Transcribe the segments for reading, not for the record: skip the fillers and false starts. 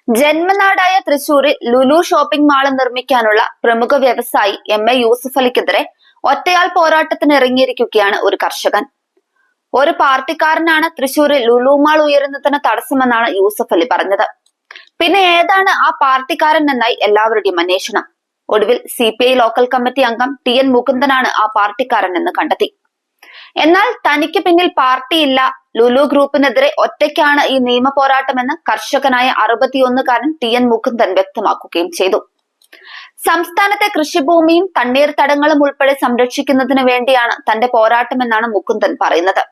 ജന്മനാടായ തൃശൂരിൽ Lulu shopping mall നിർമ്മിക്കാനുള്ള പ്രമുഖ വ്യവസായി എം.എ. യൂസഫ് അലിക്കെതിരെ ഒറ്റയാൾ പോരാട്ടത്തിന് ഇറങ്ങിയിരിക്കുകയാണ് ഒരു കർഷകൻ. ഒരു പാർട്ടിക്കാരനാണ് തൃശൂരിൽ ലുലു മാൾ ഉയരുന്നതിന് തടസ്സമെന്നാണ് യൂസഫ് അലി പറഞ്ഞത്. പിന്നെ ഏതാണ് ആ പാർട്ടിക്കാരൻ എന്നായി എല്ലാവരുടെയും അന്വേഷണം. ഒടുവിൽ CPI ലോക്കൽ കമ്മിറ്റി അംഗം TN മുകുന്ദനാണ് ആ പാർട്ടിക്കാരൻ എന്ന് കണ്ടെത്തി. എന്നാൽ തനിക്ക് പിന്നിൽ പാർട്ടിയില്ല, ലുലു ഗ്രൂപ്പിനെതിരെ ഒറ്റയ്ക്കാണ് ഈ നിയമ പോരാട്ടമെന്ന് കർഷകനായ 61-കാരൻ TN മുകുന്ദൻ വ്യക്തമാക്കുകയും ചെയ്തു. സംസ്ഥാനത്തെ കൃഷിഭൂമിയും തണ്ണീർത്തടങ്ങളും ഉൾപ്പെടെ സംരക്ഷിക്കുന്നതിന് വേണ്ടിയാണ് തന്റെ പോരാട്ടമെന്നാണ് മുകുന്ദൻ പറയുന്നത്.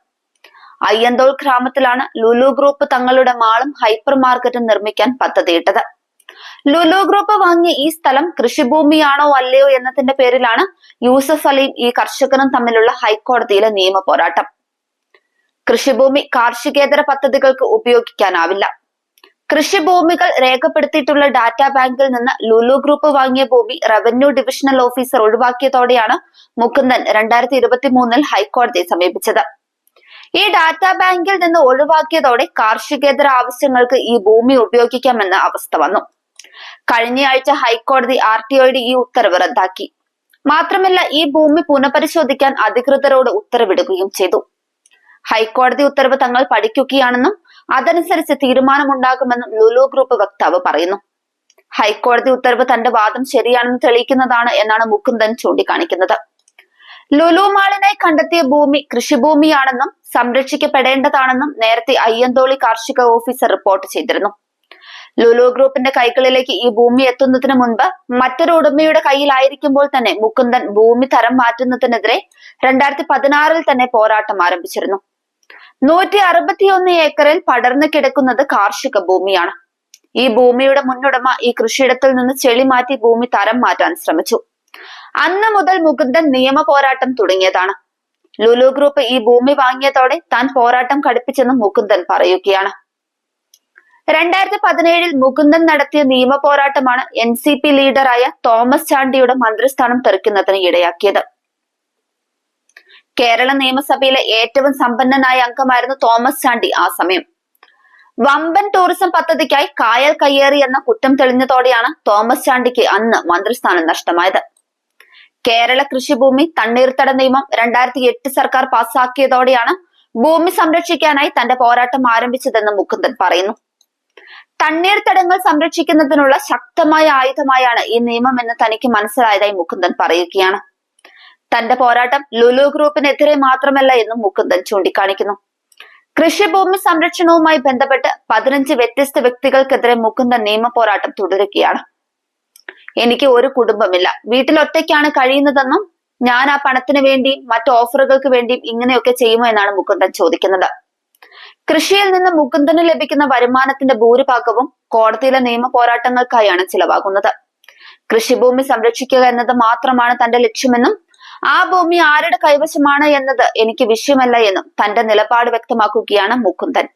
അയ്യന്തോൾ ഗ്രാമത്തിലാണ് ലുലു ഗ്രൂപ്പ് തങ്ങളുടെ മാളും ഹൈപ്പർ മാർക്കറ്റും നിർമ്മിക്കാൻ പദ്ധതിയിട്ടത്. ലുലു ഗ്രൂപ്പ് വാങ്ങിയ ഈ സ്ഥലം കൃഷിഭൂമിയാണോ അല്ലയോ എന്നതിന്റെ പേരിലാണ് യൂസഫ് അലിയും ഈ കർഷകനും തമ്മിലുള്ള ഹൈക്കോടതിയിലെ നിയമ പോരാട്ടം. കൃഷിഭൂമി കാർഷികേതര പദ്ധതികൾക്ക് ഉപയോഗിക്കാനാവില്ല. കൃഷിഭൂമികൾ രേഖപ്പെടുത്തിയിട്ടുള്ള ഡാറ്റാ ബാങ്കിൽ നിന്ന് ലുലു ഗ്രൂപ്പ് വാങ്ങിയ ഭൂമി റവന്യൂ ഡിവിഷണൽ ഓഫീസർ ഒഴിവാക്കിയതോടെയാണ് മുകുന്ദൻ 2023 ഹൈക്കോടതിയെ സമീപിച്ചത്. ഈ ഡാറ്റാ ബാങ്കിൽ നിന്ന് ഒഴിവാക്കിയതോടെ കാർഷികേതര ആവശ്യങ്ങൾക്ക് ഈ ഭൂമി ഉപയോഗിക്കാമെന്ന അവസ്ഥ വന്നു. കഴിഞ്ഞയാഴ്ച ഹൈക്കോടതി RTOയുടെ ഈ ഉത്തരവ് റദ്ദാക്കി. മാത്രമല്ല ഈ ഭൂമി പുനഃപരിശോധിക്കാൻ അധികൃതരോട് ഉത്തരവിടുകയും ചെയ്തു. ഹൈക്കോടതി ഉത്തരവ് തങ്ങൾ പഠിക്കുകയാണെന്നും അതനുസരിച്ച് തീരുമാനമുണ്ടാകുമെന്നും ലുലു ഗ്രൂപ്പ് വക്താവ് പറയുന്നു. ഹൈക്കോടതി ഉത്തരവ് തന്റെ വാദം ശരിയാണെന്ന് തെളിയിക്കുന്നതാണ് എന്നാണ് മുകുന്ദൻ ചൂണ്ടിക്കാണിക്കുന്നത്. ലുലു മാളിനായി കണ്ടെത്തിയ ഭൂമി കൃഷിഭൂമിയാണെന്നും സംരക്ഷിക്കപ്പെടേണ്ടതാണെന്നും നേരത്തെ അയ്യന്തോളി കാർഷിക ഓഫീസർ റിപ്പോർട്ട് ചെയ്തിരുന്നു. ലുലു ഗ്രൂപ്പിന്റെ കൈകളിലേക്ക് ഈ ഭൂമി എത്തുന്നതിന് മുൻപ് മറ്റൊരു ഉടമയുടെ കയ്യിലായിരിക്കുമ്പോൾ തന്നെ മുകുന്ദൻ ഭൂമി തരം മാറ്റുന്നതിനെതിരെ 2016 തന്നെ പോരാട്ടം ആരംഭിച്ചിരുന്നു. 161 ഏക്കറിൽ പടർന്നു കിടക്കുന്നത് കാർഷിക ഭൂമിയാണ്. ഈ ഭൂമിയുടെ മുന്നുടമ ഈ കൃഷിയിടത്തിൽ നിന്ന് ചെളി മാറ്റി ഭൂമി തരം മാറ്റാൻ ശ്രമിച്ചു. അന്ന് മുതൽ മുകുന്ദൻ നിയമ പോരാട്ടം തുടങ്ങിയതാണ്. ലുലു ഗ്രൂപ്പ് ഈ ഭൂമി വാങ്ങിയതോടെ താൻ പോരാട്ടം കടുപ്പിച്ചെന്ന് മുകുന്ദൻ പറയുകയാണ്. 2017 മുകുന്ദൻ നടത്തിയ നിയമ പോരാട്ടമാണ് NCP ലീഡറായ തോമസ് ചാണ്ടിയുടെ മന്ത്രിസ്ഥാനം തെറിക്കുന്നതിന് ഇടയാക്കിയത്. കേരള നിയമസഭയിലെ ഏറ്റവും സമ്പന്നനായ അംഗമായിരുന്നു തോമസ് ചാണ്ടി ആ സമയം. വമ്പൻ ടൂറിസം പദ്ധതിക്കായി കായൽ കയ്യേറി എന്ന കുറ്റം തെളിഞ്ഞതോടെയാണ് തോമസ് ചാണ്ടിക്ക് അന്ന് മന്ത്രിസ്ഥാനം നഷ്ടമായത്. കേരള കൃഷിഭൂമി തണ്ണീർത്തട നിയമം 2008 സർക്കാർ പാസാക്കിയതോടെയാണ് ഭൂമി സംരക്ഷിക്കാനായി തന്റെ പോരാട്ടം ആരംഭിച്ചതെന്ന് മുകുന്ദൻ പറയുന്നു. തണ്ണീർത്തടങ്ങൾ സംരക്ഷിക്കുന്നതിനുള്ള ശക്തമായ ആയുധമായാണ് ഈ നിയമം എന്ന് തനിക്ക് മനസ്സിലായതായി മുകുന്ദൻ പറയുകയാണ്. തന്റെ പോരാട്ടം ലുലു ഗ്രൂപ്പിനെതിരെ മാത്രമല്ല എന്നും മുകുന്ദൻ ചൂണ്ടിക്കാണിക്കുന്നു. കൃഷിഭൂമി സംരക്ഷണവുമായി ബന്ധപ്പെട്ട് 15 വ്യത്യസ്ത വ്യക്തികൾക്കെതിരെ മുകുന്ദൻ നിയമ പോരാട്ടം തുടരുകയാണ്. എനിക്ക് ഒരു കുടുംബമില്ല, വീട്ടിൽ ഒറ്റയ്ക്കാണ് കഴിയുന്നതെന്നും ഞാൻ ആ പണത്തിന് വേണ്ടിയും മറ്റു ഓഫറുകൾക്ക് വേണ്ടിയും ഇങ്ങനെയൊക്കെ ചെയ്യുമോ എന്നാണ് മുകുന്ദൻ ചോദിക്കുന്നത്. കൃഷിയിൽ നിന്ന് മുകുന്ദന് ലഭിക്കുന്ന വരുമാനത്തിന്റെ ഭൂരിഭാഗവും കോടതിയിലെ നിയമ പോരാട്ടങ്ങൾക്കായാണ് ചിലവാകുന്നത്. കൃഷിഭൂമി സംരക്ഷിക്കുക എന്നത് മാത്രമാണ് തന്റെ ലക്ഷ്യമെന്നും ആ ഭൂമി ആരുടെ കൈവശമാണ് എന്നത് എനിക്ക് വിഷയമല്ല എന്നും തന്റെ നിലപാട് വ്യക്തമാക്കുകയാണ് മുകുന്ദൻ.